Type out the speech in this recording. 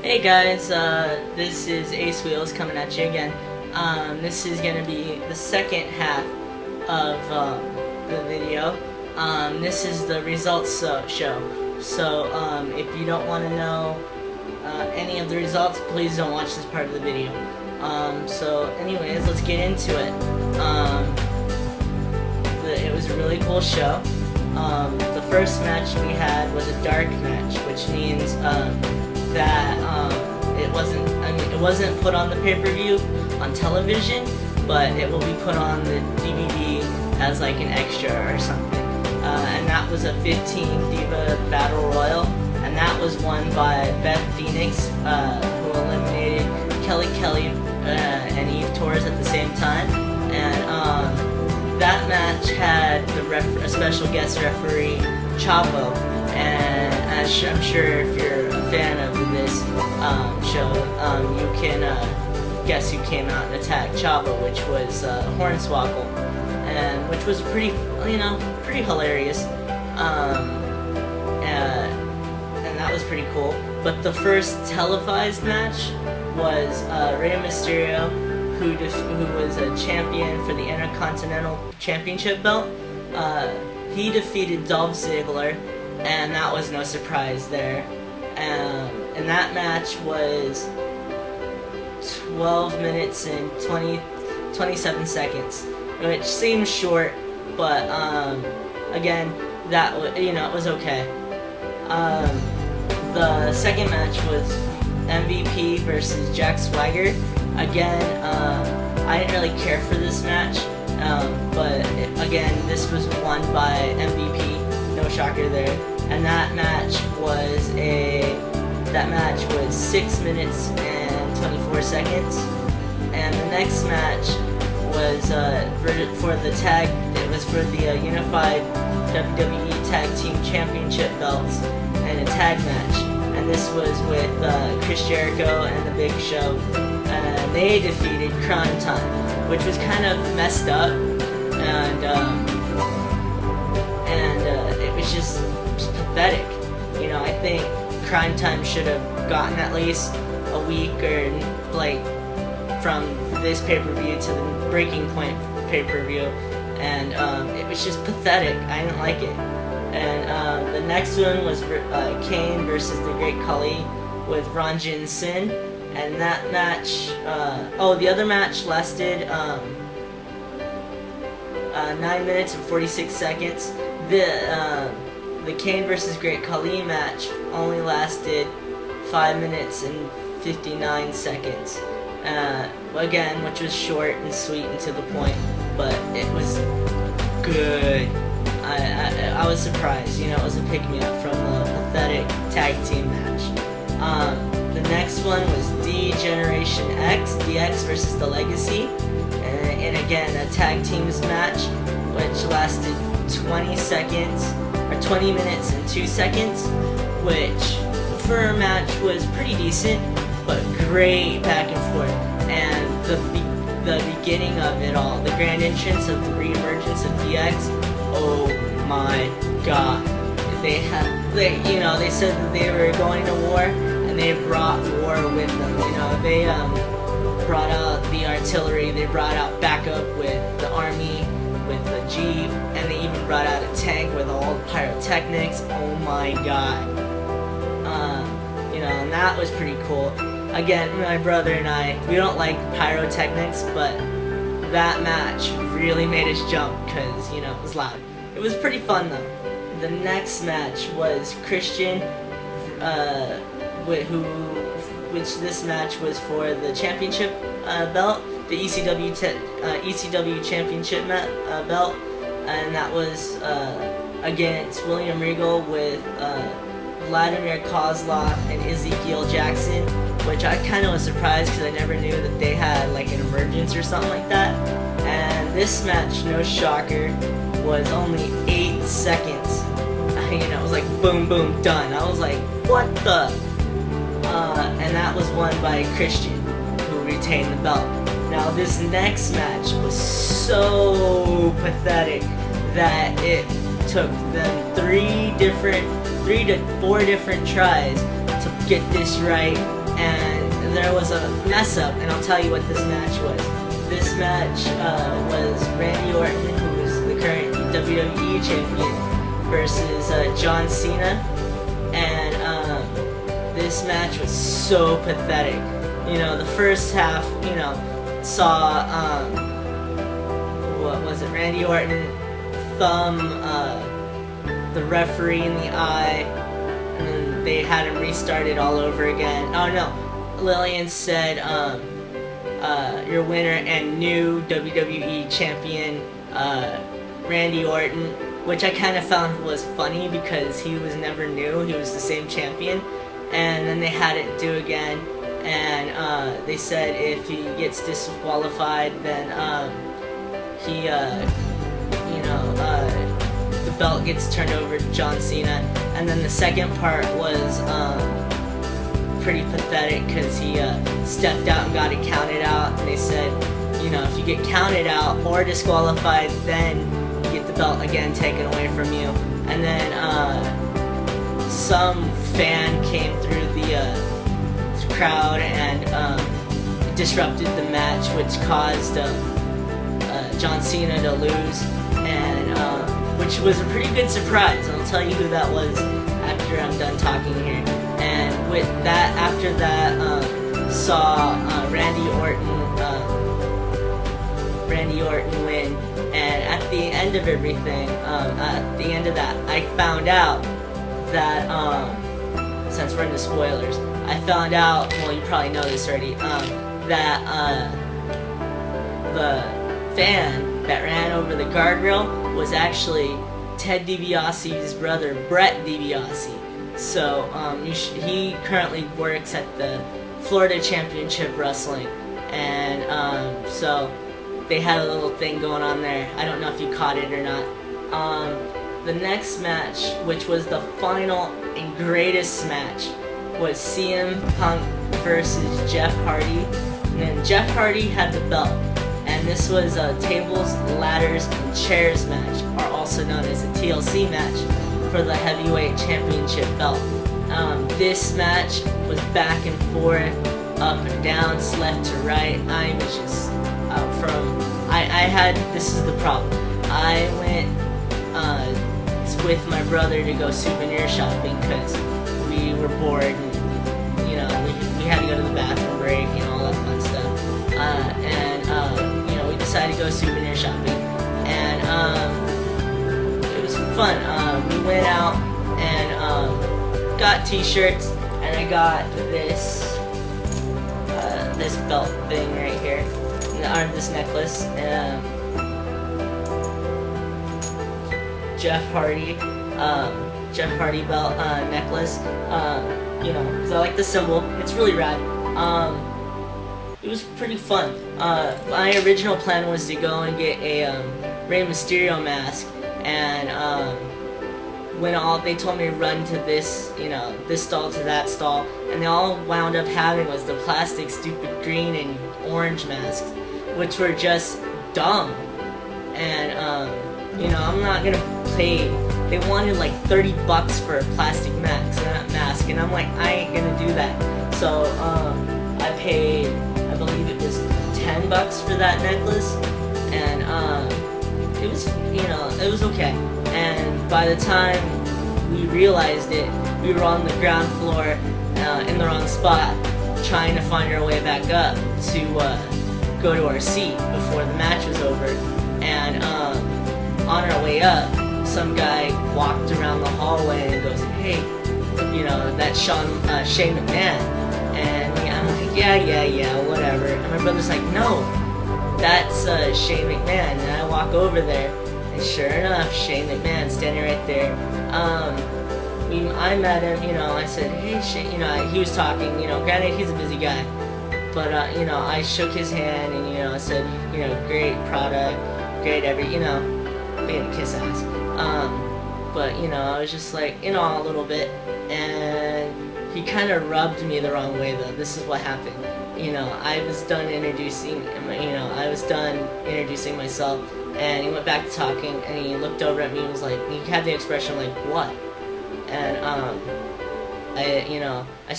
Hey guys, this is Ace Wheels coming at you again. This is going to be the second half of the video. This is the results show. So if you don't want to know any of the results, please don't watch this part of the video. So anyways, let's get into it. It was a really cool show. The first match we had was a dark match, which means that it wasn't put on the pay-per-view on television, but it will be put on the DVD as like an extra or something. And that was a 15 Diva Battle Royal, and that was won by Beth Phoenix, who eliminated Kelly and Eve Torres at the same time. And that match had a special guest referee, Chavo, and I'm sure if you're a fan of this show, you can guess who came out and attacked Chavo, which was Hornswoggle, and which was pretty hilarious, and that was pretty cool. But the first televised match was Rey Mysterio, who was a champion for the Intercontinental Championship belt. He defeated Dolph Ziggler, and that was no surprise there. And that match was 12 minutes and 27 seconds, which seems short, but again, it was okay. The second match was MVP versus Jack Swagger. Again, I didn't really care for this match, but again, this was won by MVP. No shocker there. And that match was 6 minutes and 24 seconds. And the next match was for the tag. It was for the Unified WWE Tag Team Championship belts and a tag match. And this was with Chris Jericho and the Big Show. And they defeated Crime Time, which was kind of messed up, and it was just pathetic. I think Crime Time should have gotten at least a week or like from this pay-per-view to the Breaking Point pay-per-view, and it was just pathetic. I didn't like it. And the next one was Kane versus the Great Khali with Ranjin Sin, and that match, the other match lasted 9 minutes and 46 seconds. The Kane versus Great Khali match only lasted 5 minutes and 59 seconds. Again, which was short and sweet and to the point, but it was good. I was surprised. It was a pick-me-up from the pathetic tag team match. The next one was D-Generation X, DX versus The Legacy, and again, a tag teams match, which lasted 20 minutes and 2 seconds, which for a match was pretty decent, but great back and forth. And the beginning of it all, the grand entrance of the re-emergence of DX, oh my god. They said that they were going to war, and they brought war with them. They brought out the artillery, they brought out backup with the army, with the Jeep, and they even brought out a tank with all the pyrotechnics. Oh my god. And that was pretty cool. Again, my brother and I, we don't like pyrotechnics, but that match really made us jump because, it was loud. It was pretty fun though. The next match was Christian, which this match was for the championship belt, the ECW championship belt, and that was against William Regal with Vladimir Kozlov and Ezekiel Jackson, which I kind of was surprised because I never knew that they had like an emergence or something like that. And this match, no shocker, was only 8 seconds. It was like boom, boom, done. I was like, what the? And that was won by Christian, who retained the belt. Now this next match was so pathetic that it took them 3 to 4 different tries to get this right and there was a mess up, and I'll tell you what this match was. This match was Randy Orton, who is the current WWE champion, versus John Cena, and this match was so pathetic. You know, the first half, you know, saw what was it? Randy Orton thumb the referee in the eye, and then they had him restart it all over again. Oh no, Lillian said, your winner and new WWE champion, Randy Orton, which I kind of found was funny because he was never new, he was the same champion. And then they had it do again, and they said if he gets disqualified, then the belt gets turned over to John Cena. And then the second part was pretty pathetic because he stepped out and got it counted out, and they said, you know, if you get counted out or disqualified, then you get the belt again taken away from you. And then some fan came through the crowd and disrupted the match, which caused John Cena to lose, and which was a pretty good surprise. I'll tell you who that was after I'm done talking here. And with that, after that, saw Randy Orton win. And at the end of everything, at the end of that, I found out that since we're into spoilers, I found out, well, you probably know this already, that the fan that ran over the guardrail was actually Ted DiBiase's brother, Brett DiBiase. So he currently works at the Florida Championship Wrestling, and so they had a little thing going on there. I don't know if you caught it or not. The next match, which was the final and greatest match, was CM Punk versus Jeff Hardy. And then Jeff Hardy had the belt, and this was a tables, ladders, and chairs match, or also known as a TLC match, for the heavyweight championship belt. This match was back and forth, up and down, left to right. I was just this is the problem. I went with my brother to go souvenir shopping because we were bored, and you know, we had to go to the bathroom break, you know, all that fun stuff. You know, we decided to go souvenir shopping, and it was fun. We went out and got t-shirts, and I got this this belt thing right here, or this necklace. Jeff Hardy belt necklace. You know, because I like the symbol. It's really rad. It was pretty fun. My original plan was to go and get a Rey Mysterio mask, and when they told me to run to this, you know, this stall to that stall, and they all wound up having was the plastic, stupid green and orange masks, which were just dumb. And you know, I'm not gonna pay. They wanted like $30 for a plastic mask, and I'm like, I ain't gonna do that. So I paid, I believe it was $10 for that necklace, and it was, you know, it was okay. And by the time we realized it, we were on the ground floor in the wrong spot, trying to find our way back up to go to our seat before the match was over. And on our way up, some guy walked around the hallway and goes, "Hey, you know, that's Shane McMahon." And I'm like, yeah, whatever. And my brother's like, "No, that's Shane McMahon." And I walk over there, and sure enough, Shane McMahon standing right there. I met him, you know, I said, "Hey, Shane," you know, he was talking, you know, granted, he's a busy guy, but, you know, I shook his hand, and, you know, I said, you know, great product, great you know, we had to kiss ass. But, you know, I was just like, in awe a little bit, and he kind of rubbed me the wrong way, though. This is what happened. You know, I was done introducing myself, and he went back to talking, and he looked over at me and was like, he had the expression like, "What?" And, I